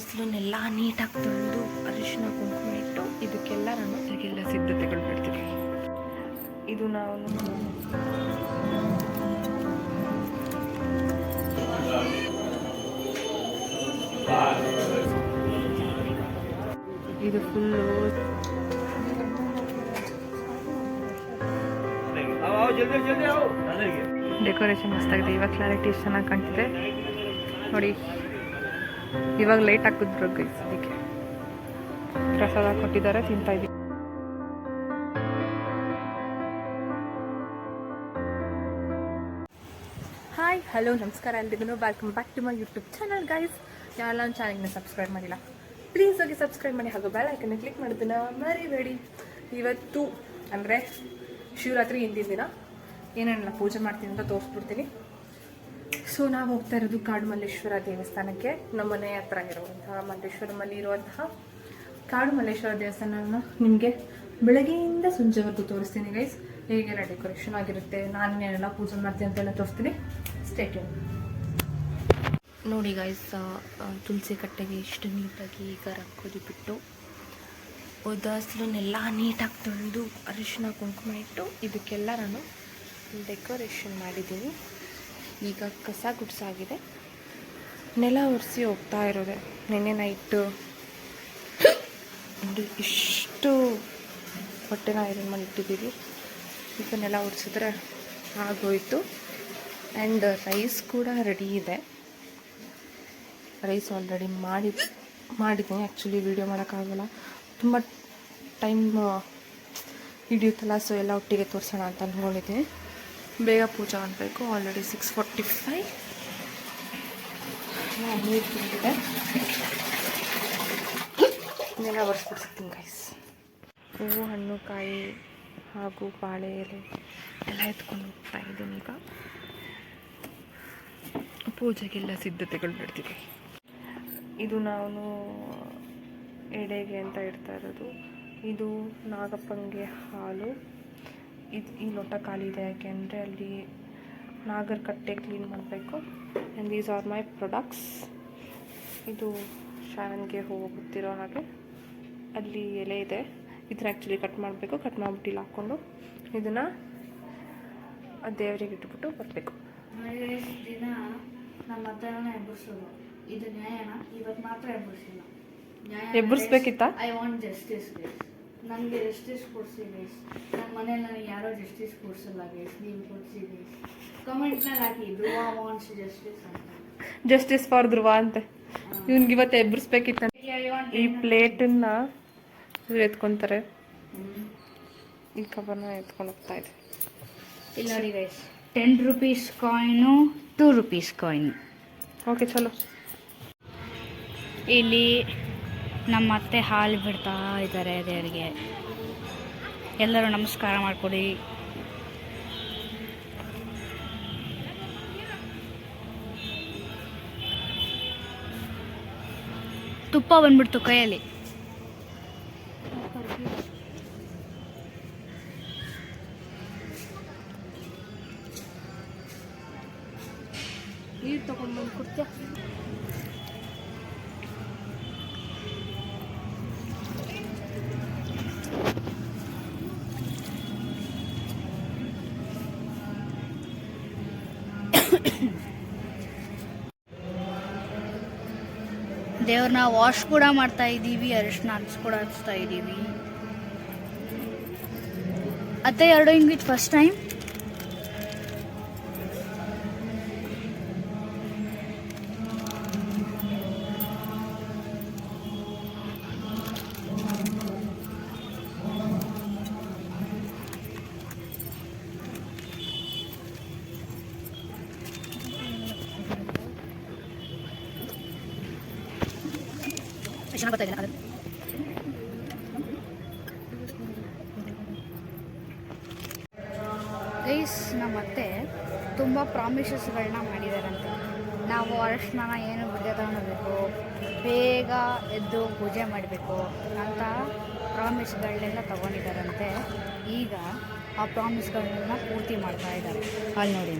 ಹಸ್ಲನ್ನೆಲ್ಲ ನೀಟಾಗಿ ತೊಳೆದು ಅರಿಶಿನ ಕುಂಕುಮ ಇಟ್ಟು ಇದಕ್ಕೆಲ್ಲ ಸಿದ್ಧತೆಗಳು ಮಾಡ್ತೀವಿ. ಇದು ನಾವು ಇದು ಫುಲ್ಲು ಡೆಕೋರೇಷನ್ ಮಸ್ತಾಗಿದೆ. ಇವಾಗ ಕ್ಲಾರಿಟಿ ಎಷ್ಟು ಚೆನ್ನಾಗಿ ಕಾಣ್ತಿದೆ ನೋಡಿ. ಇವಾಗ ಲೈಟ್ ಹಾಕಿದ್ರು ಗೈಸ್, ಅದಕ್ಕೆ ಪ್ರಸಾದ ಕೊಟ್ಟಿದ್ದಾರೆ, ತಿಂತಾ ಇದ್ದೀವಿ. ಹಾಯ್ ಹಲೋ ನಮಸ್ಕಾರ ಎಲ್ರಿಗೂ, welcome back to my YouTube channel guys. ಯಾರೆಲ್ಲ ನನ್ನ ಚಾನಲ್ನ ಸಬ್ಸ್ಕ್ರೈಬ್ ಮಾಡಿಲ್ಲ ಪ್ಲೀಸ್ ಹೋಗಿ ಸಬ್ಸ್ಕ್ರೈಬ್ ಮಾಡಿ, ಹಾಗೂ ಬೆಲ್ ಐಕನ್ನ ಕ್ಲಿಕ್ ಮಾಡೋದನ್ನ ಮರಿಬೇಡಿ. ಇವತ್ತು ಅಂದರೆ ಶಿವರಾತ್ರಿ ಹಿಂದಿನ ದಿನ ಏನೇನೆಲ್ಲ ಪೂಜೆ ಮಾಡ್ತೀನಿ ಅಂತ ತೋರಿಸ್ಬಿಡ್ತೀನಿ. ಸೊ ನಾವು ಹೋಗ್ತಾ ಇರೋದು ಕಾಡು ಮಲ್ಲೇಶ್ವರ ದೇವಸ್ಥಾನಕ್ಕೆ. ನಮ್ಮ ಮನೆ ಹತ್ರ ಇರುವಂತಹ ಮಲ್ಲೇಶ್ವರಮಲ್ಲಿ ಇರುವಂತಹ ಕಾಡು ಮಲ್ಲೇಶ್ವರ ದೇವಸ್ಥಾನನ ನಿಮಗೆ ಬೆಳಗ್ಗೆಯಿಂದ ಸಂಜೆವರೆಗೂ ತೋರಿಸ್ತೀನಿ ಗೈಸ್. ಹೇಗೆಲ್ಲ ಡೆಕೋರೇಷನ್ ಆಗಿರುತ್ತೆ, ನಾನೇನೆಲ್ಲ ಪೂಜೆ ಮಾಡ್ತೀನಿ ಅಂತೆಲ್ಲ ತೋರಿಸ್ತೀನಿ. Stay tune. ನೋಡಿ ಗೈಸ್, ತುಳಸಿ ಕಟ್ಟೆಗೆ ಇಷ್ಟು ನೀಟಾಗಿ ಈಗ ರಂಗೋಲಿ ಬಿಟ್ಟು ಹಸ್ಲನ್ನೆಲ್ಲ ನೀಟಾಗಿ ತೊಳೆದು ಅರಿಶಿನ ಕುಂಕುಮ ಇಟ್ಟು ಇದಕ್ಕೆಲ್ಲ ನಾನು ಡೆಕೋರೇಷನ್ ಮಾಡಿದ್ದೀನಿ. ಈಗ ಕಸ ಗುಡ್ಸಾಗಿದೆ, ನೆಲ ಒರೆಸಿ ಹೋಗ್ತಾ ಇರೋದೆ. ನೆನ್ನೆ ನೈಟು ಇಷ್ಟು ಹೊಟ್ಟೆನ ಐರನ್ ಮಾಡಿ ಇಟ್ಟಿದ್ದೀವಿ. ಈಗ ನೆಲ ಒರೆಸಿದ್ರೆ ಆಗೋಯ್ತು. ಆ್ಯಂಡ್ ರೈಸ್ ಕೂಡ ರೆಡಿ ಇದೆ. ರೈಸ್ ಆಲ್ರೆಡಿ ಮಾಡಿದ್ದೀನಿ. ಆ್ಯಕ್ಚುಲಿ ವೀಡಿಯೋ ಮಾಡೋಕ್ಕಾಗಲ್ಲ, ತುಂಬ ಟೈಮ್ ಹಿಡಿಯುತ್ತಲ್ಲ. ಸೊ ಎಲ್ಲ ಒಟ್ಟಿಗೆ ತೋರಿಸೋಣ ಅಂತ ಅಂದ್ಕೊಂಡಿದ್ದೀನಿ. ಬೇಗ ಪೂಜೆ ಮಾಡಬೇಕು. ಆಲ್ರೆಡಿ 6:45 ನೀರು ತುಂಬಿದೆ. ನೆಲ ಒರೆಸ್ಬಿಡ್ತೀನಿ ಗೈಸ್. ಹೂವು, ಹಣ್ಣು, ಕಾಯಿ ಹಾಗೂ ಬಾಳೆ ಎಲೆ ಎಲ್ಲ ಎತ್ಕೊಂಡು ಹೋಗ್ತಾ ಇದ್ದೀನಿ. ಈಗ ಪೂಜೆಗೆಲ್ಲ ಸಿದ್ಧತೆಗಳು ಮಾಡ್ತೀವಿ. ಇದು ನಾನು ಎಡೆಗೆ ಅಂತ ಇಡ್ತಾ ಇರೋದು. ಇದು ನಾಗಪ್ಪಂಗೆ ಹಾಲು. ಈ ಲೋಟ ಖಾಲಿ ಇದೆ, ಯಾಕೆಂದರೆ ಅಲ್ಲಿ ನಾಗರ ಕಟ್ಟೆ ಕ್ಲೀನ್ ಮಾಡಬೇಕು. And these are my products. ಇದು ಶಾವನ್ಗೆ ಹೂವು ಗೊತ್ತಿರೋ ಹಾಗೆ ಅಲ್ಲಿ ಎಲೆ ಇದೆ. ಇದನ್ನ ಆ್ಯಕ್ಚುಲಿ ಕಟ್ ಮಾಡಬೇಕು. ಕಟ್ ಮಾಡಿಬಿಟ್ಟು ಇಲ್ಲಿ ಹಾಕ್ಕೊಂಡು ಇದನ್ನು ದೇವರಿಗೆ ಇಟ್ಬಿಟ್ಟು ಬರಬೇಕು. ದಿನ ನಮ್ಮ ಹತ್ರನೇ ಎಬ್ಬರಿಸೋದು. ಇದು ನ್ಯಾಯನ ಇವತ್ತು ಮಾತ್ರ ಎಬ್ಬರಿಸಿಲ್ಲ. ಎಬ್ಬರಿಸ್ಬೇಕಿತ್ತ? I want justice guys. ನನಗೆ ಜಸ್ಟಿಸ್ ಕೊಡಿಸಿ ಗೈಸ್. ನನ್ನ ಮನೇಲಿ ನನಗೆ ಯಾರೋ ಜಸ್ಟಿಸ್ ಕೊಡಿಸಲ್ಲ ಗೈಸ್. ನೀವು ಕೊಡಿಸಿ ಗೈಸ್. ಕಮೆಂಟ್ನಲ್ಲಿ ಹಾಕಿ ಧ್ರುವ ವಾಂಟ್ಸ್ ಜಸ್ಟಿಸ್ ಅಂತ. ಜಸ್ಟಿಸ್ ಫಾರ್ ಧ್ರುವ ಅಂತೆ. ಇವ್ನಿಗೆ ಇವತ್ತು ಎಬ್ಬರಿಸ್ಬೇಕಿತ್ತ. ಈ ಪ್ಲೇಟನ್ನ ಇವ್ರು ಎತ್ಕೊತಾರೆ, ಈ ಕವರ್ನ ಎತ್ಕೊಂಡು ಹೋಗ್ತಾ ಇದೆ. ಇಲ್ಲಿ ನೋಡಿ guys, 10 rupees coin, 2 rupees coin. Okay ಚಲೋ. ಇಲ್ಲಿ ನಮ್ಮ ಅತ್ತೆ ಹಾಲು ಬಿಡ್ತಾ ಇದ್ದಾರೆ ದೇವರಿಗೆ. ಎಲ್ಲರೂ ನಮಸ್ಕಾರ ಮಾಡಿಕೊಡಿ. ತುಪ್ಪ ಬಂದ್ಬಿಡ್ತು ಕೈಯಲ್ಲಿ. ನೀರು ತಗೊಂಡ್ಬಂದು ಕೊಡ್ತೀಯ? ದೇವ್ರನ್ನ ವಾಶ್ ಕೂಡ ಮಾಡ್ತಾ ಇದ್ದೀವಿ, ಅರಿಶಿನ ಕೂಡ ಹಚ್ತಾ ಇದ್ದೀವಿ. ಅತ್ತೆ ಎರಡು ಇಂಗ್ಲಿಷ್ ಫಸ್ಟ್ ಟೈಮ್. ಚೆನ್ನಾಗಿ ಬರ್ತಾ ಇದೆ. ಗೈಸ್, ನಮ್ಮ ಅತ್ತೆ ತುಂಬ ಪ್ರಾಮಿಸಸ್ಗಳನ್ನ ಮಾಡಿದಾರಂತೆ. ನಾವು ಅರಿಶಿನ ಏನು ಬಿಡದೆ ತಗೊಳ್ಬೇಕು, ಬೇಗ ಎದ್ದು ಪೂಜೆ ಮಾಡಬೇಕು ಅಂತ ಪ್ರಾಮಿಸ್ಗಳನ್ನೆಲ್ಲ ತಗೊಂಡಿದ್ದಾರಂತೆ. ಈಗ ಆ ಪ್ರಾಮಿಸ್ಗಳನ್ನ ಪೂರ್ತಿ ಮಾಡ್ತಾ ಇದ್ದಾರೆ. ಅಲ್ಲಿ ನೋಡಿ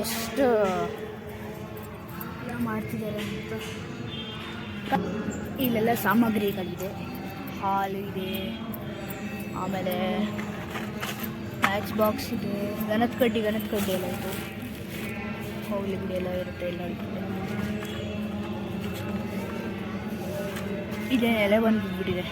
ಎಷ್ಟು ಮಾಡ್ತಿದ್ದಾರೆ ಅಂತ. ಇಲ್ಲೆಲ್ಲ ಸಾಮಗ್ರಿಗಳಿದೆ, ಹಾಲು ಇದೆ, ಆಮೇಲೆ ಮ್ಯಾಚ್ ಬಾಕ್ಸ್ ಇದೆ, ಗಣದ ಕಡ್ಡಿ ಎಲ್ಲ ಇದೆ, ಹೋಗ್ಲಿ ಬಿಡಿ ಎಲ್ಲ ಇರುತ್ತೆ. ಎಲ್ಲ ಇದೇ ಎಲೆ ಬಂದುಬಿಟ್ಟಿದೆ.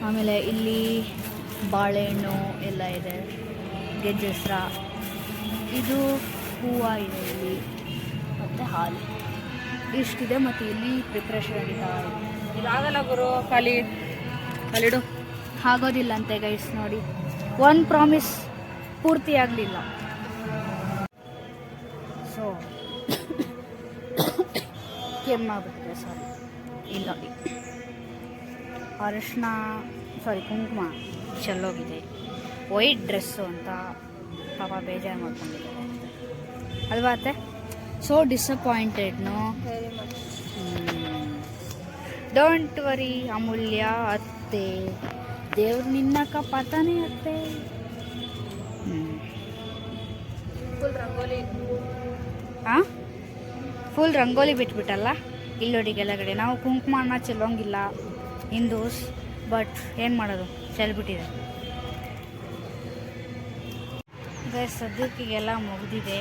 ಆಮೇಲೆ ಇಲ್ಲಿ ಬಾಳೆಹಣ್ಣು ಎಲ್ಲ ಇದೆ, ಗೆಜ್ಜೆಸ್ರ, ಇದು ಹೂವು ಇದೆ ಇಲ್ಲಿ, ಮತ್ತು ಹಾಲು ಇಷ್ಟಿದೆ. ಮತ್ತು ಇಲ್ಲಿ ಪ್ರಿಪ್ರೇಷನ್ ನಡೀತಾ ಇದೆ. ಇದಾಗಲ್ಲ ಗುರು, ಕಾಲಿಡು ಆಗೋದಿಲ್ಲ ಅಂತೆ ಗೈಸ್. ನೋಡಿ, ಒಂದು ಪ್ರಾಮಿಸ್ ಪೂರ್ತಿ ಆಗಲಿಲ್ಲ. ಸೊ ಕೆಮ್ಮಾಗ್ಬಿಟ್ಟಿದೆ, ಸಾರಿ. ಇಲ್ಲಿ ನೋಡಿ, ಅರಿಶಿನ ಕುಂಕುಮ ಚೆಲ್ಲೋಗಿದೆ. ವೈಟ್ ಡ್ರೆಸ್ಸು ಅಂತ ಪಾಪ ಬೇಜಾರು ಮಾಡ್ಕೊಂಡಿದ್ದಾರೆ ಅಲ್ವಾ ಅತ್ತೆ? ಸೊ ಡಿಸಪಾಯಿಂಟೆಡ್ನು. ಡೋಂಟ್ ವರಿ ಅಮೂಲ್ಯ ಅತ್ತೆ, ದೇವ್ರು ನಿನ್ನ ಕಾಪಾಡ್ತಾನೆ ಅತ್ತೆ. ಫುಲ್ ರಂಗೋಲಿ ಬಿಟ್ಬಿಟ್ಟಲ್ಲ ಇಲ್ಲಿ ನೋಡಿ ಕೆಳಗಡೆ. ನಾವು ಕುಂಕುಮನ ಚೆಲ್ಲೋಂಗಿಲ್ಲ ಹಿಂದೂಸ್, ಬಟ್ ಏನು ಮಾಡೋದು, ಚೆಲ್ಬಿಟ್ಟಿದೆ. ಸದ್ಯಕ್ಕಿಗೆಲ್ಲ ಮುಗಿದಿದೆ.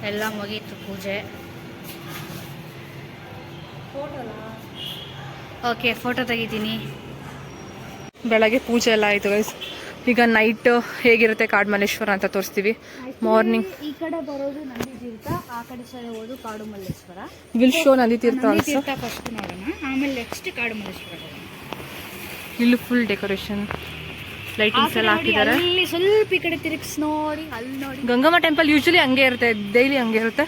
ಎಲ್ಲ ಮುಗೀತು ಪೂಜೆ. ಓಕೆ, ಫೋಟೋ ತೆಗಿತೀನಿ. ಬೆಳಗ್ಗೆ ಪೂಜೆ ಎಲ್ಲ ಆಯಿತು ಗೈಸ್. ಈಗ ನೈಟ್ ಹೇಗಿರುತ್ತೆ ಕಾಡುಮಲ್ಲೇಶ್ವರ ಅಂತ ತೋರಿಸ್ತೀವಿ. ಮಾರ್ನಿಂಗ್ ಈ ಕಡೆ ಬರೋದು ನಂದಿ ತೀರ್ಥ, ಆ ಕಡೆ ಸೈಡ್ ಹೋಗೋದು Kadumalleshwara. Will show Nandi Theertha first ನೋಡೋಣ, ಆಮೇಲೆ ನೆಕ್ಸ್ಟ್ ಕಾಡುಮಲ್ಲೇಶ್ವರ. ಇಲ್ಲಿ ಫುಲ್ ಡೆಕೋರೇಷನ್, ಲೈಟಿಂಗ್ಸ್ ಎಲ್ಲ ಹಾಕಿದ್ದಾರೆ. ಅಲ್ಲಿ ಸ್ವಲ್ಪ ಈ ಕಡೆ ತಿರುಗಿಸ್ ನೋಡಿ, ಅಲ್ಲಿ ನೋಡಿ. ಗಂಗಮ್ಮ ಟೆಂಪಲ್ ಯೂಶಲಿ ಹಂಗೆ ಇರುತ್ತೆ, ಡೈಲಿ ಹಂಗೆ ಇರುತ್ತೆ.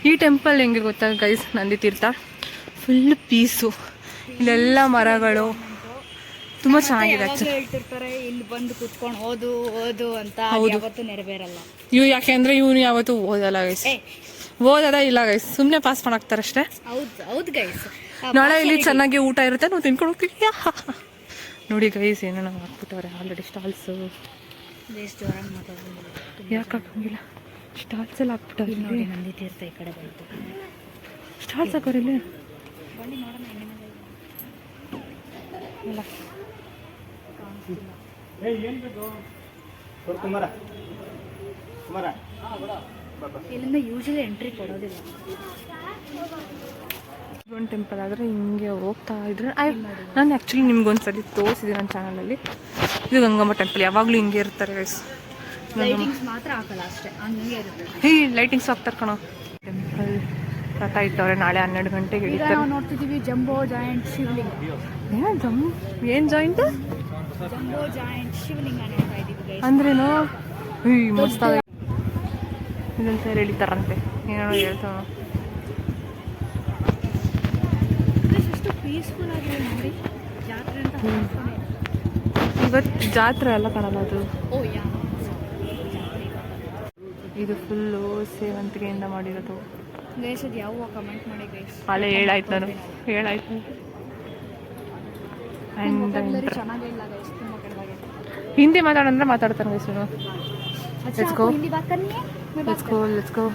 ಈ ಟೆಂಪಲ್ ಹೆಂಗೆ ಗೊತ್ತಾ ಗೈಸ್, ನಂದಿ ತೀರ್ಥ ಫುಲ್ ಪೀಸು. ಇಲ್ಲೆಲ್ಲ ಮರಗಳು ತುಂಬ ಚೆನ್ನಾಗಿದೆ. ಹೇಳ್ತಿರ್ತಾರೆ ಇಲ್ಲಿ ಬಂದು ಕುತ್ಕೊಂಡು ಓದು ಅಂತ, ಯಾವತ್ತೂ ನೆರವೇರಲ್ಲ. ಯಾಕೆಂದ್ರೆ ಇವನು ಯಾವತ್ತು ಓದಲ್ಲ ಗೈಸ್, ಓದೋದ ಇಲ್ಲ ಗೈಸ್, ಸುಮ್ಮನೆ ಪಾಸ್ ಮಾಡಾಕ್ತಾರೆ ಅಷ್ಟೇ. ಹೌದು ಗೈಸ್. ನಾಳೆ ಇಲ್ಲಿ ಚೆನ್ನಾಗಿ ಊಟ ಇರುತ್ತೆ, ನಾವು ತಿನ್ಕೊಂಡು ಹೋಗ್ತೀವಿ. ನೋಡಿ ಗೈಸ್, ಏನೋ ಹಾಕ್ಬಿಟ್ಟವ್ರೆ ಆಲ್ರೆಡಿ ಸ್ಟಾಲ್ಸು. ಯಾಕೆ ಹಾಕಂಗಿಲ್ಲ, ಸ್ಟಾಲ್ಸ್ ಎಲ್ಲ ಹಾಕ್ಬಿಟ್ಟವ್ರೆ ನೋಡಿ. ನಂದಿ ತೀರ್ಥ ಈ ಕಡೆ ಬಂತು, ಸ್ಟಾಲ್ಸ್ ಹಾಕೋರಿ ಇಲ್ಲಿ. ಬನ್ನಿ ನೋಡೋಣ. ಇಲ್ಲಿಂದ ಯೂಶಲಿ ಎಂಟ್ರಿ ಕೊಡೋದಿಲ್ಲ. ಒಂದು ಟೆಂಪಲ್ ಆದರೆ ಹಿಂಗೆ ಹೋಗ್ತಾ ಇದ್ರೆ ನಾನು ಆ್ಯಕ್ಚುಲಿ ನಿಮ್ಗೊಂದ್ಸರಿ ತೋರಿಸಿದೆ ನನ್ನ ಚಾನಲಲ್ಲಿ. ಇದು ಗಂಗಮ್ಮ ಟೆಂಪಲ್, ಯಾವಾಗಲೂ ಹಿಂಗೆ ಇರ್ತಾರೆ ಗೈಸ್. ಲೈಟಿಂಗ್ಸ್ ಮಾತ್ರ ಹಾಕಲ್ಲ ಅಷ್ಟೇ, ಹಂಗೆ ಇರುತ್ತೆ. ಹೇ, ಲೈಟಿಂಗ್ಸ್ ಹಾಕ್ತಾರೆ ಕಣೋ. ಟೆಂಪಲ್ ರಥ ಇಟ್ಟವ್ರೆ, ನಾಳೆ 12 ಗಂಟೆಗೆ ಹಿಡಿತಾರೆ. ನಾವು ನೋಡ್ತಿದ್ದೀವಿ ಜಂಬೋ ಜಾಯಿಂಟ್ ಶಿವಲಿಂಗ. ಏನು ಜಾಯಿಂಟ್? ಜಂಬೋ ಜಾಯಿಂಟ್ ಶಿವಲಿಂಗ ನೋಡ್ತಾ ಇದ್ದೀವಿ ಅಂದ್ರೇನು? ಮಸ್ತ್ ಇದೊಂದು ಸೈಡ್ ಎಳಿತಾರಂತೆ, ಏನೋ ಹೇಳ್ತಾವ. ಎಷ್ಟು ಪೀಸ್ಫುಲ್ ಆಗಿದೆ ನೋಡಿ, ಜಾತ್ರೆ ಅಂತ. ಇವತ್ತು ಜಾತ್ರೆ ಎಲ್ಲ ಕಾಣಲ್ಲ ಅದು. ಓ ಯಾ, ಇದು ಫುಲ್ಲು ಸೇವಂತಿಗೆಯಿಂದ ಮಾಡಿರೋದು ಗೈಸ್. ಅದು ಯಾವ ಕಮೆಂಟ್ ಮಾಡಿ ಗೈಸ್. ಅಲ್ಲೇ ಹೇಳಾಯ್ತು ನಾನು, ಹೇಳಾಯ್ತು. ಚೆನ್ನಾಗಿಲ್ಲ ಗೈಸ್, ತುಂಬ ಕೆಳಗೆ. ಹಿಂದಿ ಮಾತಾಡಂದ್ರೆ ಮಾತಾಡ್ತಾನೆ guys. Let's go. Let's go.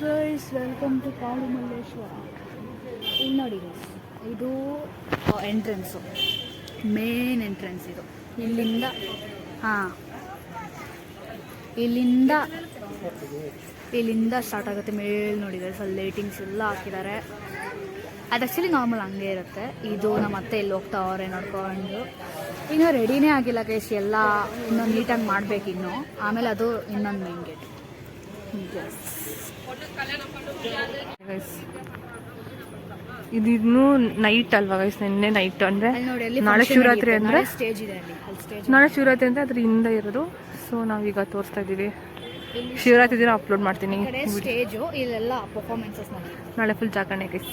Guys, welcome to Kadumalleshwara. ಇಲ್ಲಿ ನೋಡಿ ಗೈಸ್, ಇದು ಎಂಟ್ರೆನ್ಸು, ಮೇನ್ ಎಂಟ್ರೆನ್ಸ್ ಇದು. ಇಲ್ಲಿಂದ ಇಲ್ಲಿಂದ ಸ್ಟಾರ್ಟ್ ಆಗುತ್ತೆ. ಮೇಲೆ ನೋಡಿ ಗೈಸ್, ಅಲ್ಲಿ ಲೈಟಿಂಗ್ಸ್ ಎಲ್ಲ ಹಾಕಿದ್ದಾರೆ. ಅದು ಆ್ಯಕ್ಚುಲಿ ನಾರ್ಮಲ್ ಹಂಗೆ ಇರುತ್ತೆ. ಇದು ನಮ್ಮ ಅತ್ತೆ ಇಲ್ಲಿ ಹೋಗ್ತಾವ್ರೆ ನೋಡ್ಕೊಂಡು. ಇನ್ನೂ ರೆಡಿನೇ ಆಗಿಲ್ಲ ಗೈಸ್, ಎಲ್ಲ ಇನ್ನೊಂದು ನೀಟಾಗಿ ಮಾಡಬೇಕು ಇನ್ನು. ಆಮೇಲೆ ಅದು ಇನ್ನೊಂದು ಮೇನ್ ಗೇಟ್. ಗೈಸ್ ಇದಿನ್ನೂ ನೈಟ್ ಅಲ್ವಾ ಗೈಸ್, ನಿನ್ನೆ ನೈಟ್ ಅಂದರೆ ಅಲ್ಲಿ ನೋಡಿ ಅಲ್ಲಿ ನಾಳೆ function ಶಿವರಾತ್ರಿ ನಡೆಯುತ್ತೆ. ಅಂದರೆ ನಾಳೆ ಸ್ಟೇಜ್ ಇದೆ ಅಲ್ಲಿ ಸ್ಟೇಜ್ ನಾಳೆ ಶಿವರಾತ್ರಿ ಅಂದರೆ ಅದ್ರ ಹಿಂದೆ ಇರೋದು. ಸೊ ನಾವೀಗ ತೋರಿಸ್ತಾ ಇದ್ದೀವಿ. ಶಿವರಾತ್ರಿ ದಿನ ಅಪ್ಲೋಡ್ ಮಾಡ್ತೀನಿ. ಕಡೆ ಸ್ಟೇಜು, ಇಲ್ಲೆಲ್ಲ ಪರ್ಫಾರ್ಮೆನ್ಸಸ್ ಮಾಡಿ. ನಾಳೆ ಫುಲ್ ಜಾಗರಣೆ ಗೈಸ್.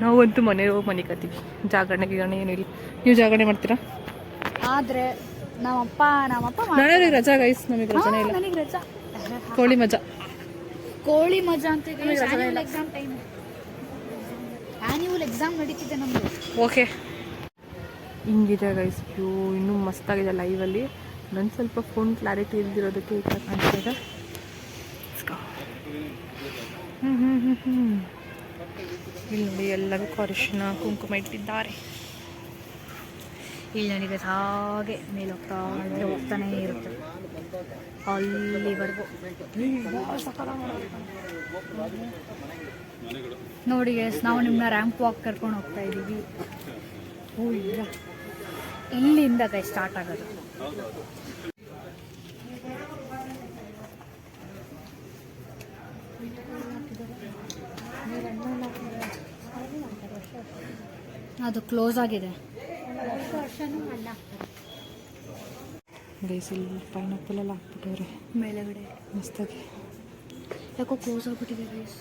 ನಾವಂತೂ ಮನೆಗೆ ಹೋಗಿ ಮನೆ ಕತ್ತೀವಿ. ಜಾಗರಣೆ ಗೀಗರಣೆ ಏನೂ ಇಲ್ಲ. ನೀವು ಜಾಗರಣೆ ಮಾಡ್ತೀರಾ? ಆದರೆ ನಮ್ಮಪ್ಪ ನಾಳೆ ರಜಾ ಗೈಸ್, ನಮಗೆ ರಜಾನೇ ಇಲ್ಲ. ನನಗೆ ರಜಾ. ಕೋಳಿ ಮಜಾ. ಕೋಳಿ ಮಜಾ ಅಂತ ಇದೆ. ನಮಗೆ ರಜಾನೇ ಇಲ್ಲ. ಎಕ್ಸಾಮ್ ಟೈಮ್, ಆ್ಯನ್ಯುವಲ್ ಎಕ್ಸಾಮ್ ನಡೀತಿದೆ ನಮ್ಮದು. ಓಕೆ, ಹಿಂಗಿದೆ ಗೈಸ್ ವ್ಯೂ. ಇನ್ನೂ ಮಸ್ತಾಗಿದೆ ಲೈವಲ್ಲಿ. ನನ್ನ ಸ್ವಲ್ಪ ಫೋನ್ ಕ್ಲಾರಿಟಿ ಇಲ್ದಿರೋದಕ್ಕೆ ಈ ಥರ ಕಾಣಿಸ್ತಿದೆ. ಇಲ್ಲಿ ನೋಡಿ ಎಲ್ಲದಕ್ಕೂ ಅರಿಶಿನ ಕುಂಕುಮ ಇಟ್ಟಿದ್ದಾರೆ. ಇಲ್ಲಿ ನನಗೆ ಹಾಗೆ ಮೇಲೆ ಹೋಗ್ತಾನೆ ಇರುತ್ತೆ ಅಲ್ಲಿವರೆಗೂ. ನೋಡಿ ಗೈಸ್, ನಾವು ನಿಮ್ಮನ್ನ ರ್ಯಾಂಪ್ ವಾಕ್ ಕರ್ಕೊಂಡು ಹೋಗ್ತಾ ಇದ್ದೀವಿ. ಓ ಇಲ್ಲ, ಇಲ್ಲಿಂದ ಕೈ ಸ್ಟಾರ್ಟ್ ಆಗೋದು. ಅದು ಕ್ಲೋಸ್ ಆಗಿದೆ. ಗೈಸ್ ಇಲ್ಲಿ ಪೈನಾಪಲ್ ಎಲ್ಲ ಹಾಕ್ಬಿಟ್ಟವ್ರೆ ಮೇಲೆಗಡೆ. ಮಸ್ತಾಗಿ. ಯಾಕೋ ಕ್ಲೋಸ್ ಆಗ್ಬಿಟ್ಟಿದೆ ಗೈಸ್.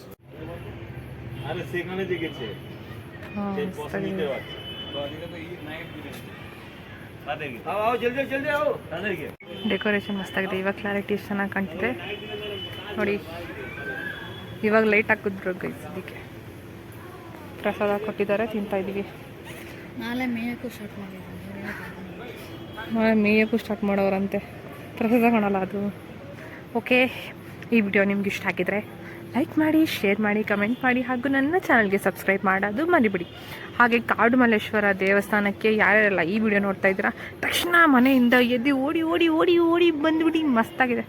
ಹಾಂ ಮಸ್ತಾಗಿದೆ. ಡೆಕೋರೇಷನ್ ಮಸ್ತಾಗಿದೆ. ಇವಾಗ ಕ್ಲಾರಿಟಿ ಎಷ್ಟು ಚೆನ್ನಾಗಿ ಕಾಣ್ತಿದೆ ನೋಡಿ. ಇವಾಗ ಲೈಟ್ ಹಾಕಿದ್ರು ಗೈಸ್. ಇದಕ್ಕೆ ಪ್ರಸಾದ ಕೊಟ್ಟಿದ್ದಾರೆ, ತಿಂತಾ ಇದ್ದೀವಿ. ನಾಳೆ ಮೇಯಕ್ಕೂ ಸ್ಟಾರ್ಟ್ ಮಾಡಿದ್ದೀನಿ. ಮೇಯಕ್ಕೂ ಸ್ಟಾರ್ಟ್ ಮಾಡೋರಂತೆ. ಪ್ರಸಾದ ಕಾಣಲ್ಲ ಅದು. ಓಕೆ, ಈ ವಿಡಿಯೋ ನಿಮ್ಗೆ ಇಷ್ಟ ಆಗಿದ್ರೆ ಲೈಕ್ ಮಾಡಿ, ಶೇರ್ ಮಾಡಿ, ಕಮೆಂಟ್ ಮಾಡಿ, ಹಾಗೂ ನನ್ನ ಚಾನಲ್ಗೆ ಸಬ್ಸ್ಕ್ರೈಬ್ ಮಾಡೋದು ಮರಿಬಿಡಿ. ಹಾಗೆ ಕಾಡುಮಲ್ಲೇಶ್ವರ ದೇವಸ್ಥಾನಕ್ಕೆ ಯಾರ್ಯಾರೆಲ್ಲ ಈ ವಿಡಿಯೋ ನೋಡ್ತಾ ಇದ್ದೀರಾ, ತಕ್ಷಣ ಮನೆಯಿಂದ ಎದ್ದು ಓಡಿ ಓಡಿ ಓಡಿ ಓಡಿ ಬಂದುಬಿಡಿ. ಮಸ್ತಾಗಿದೆ.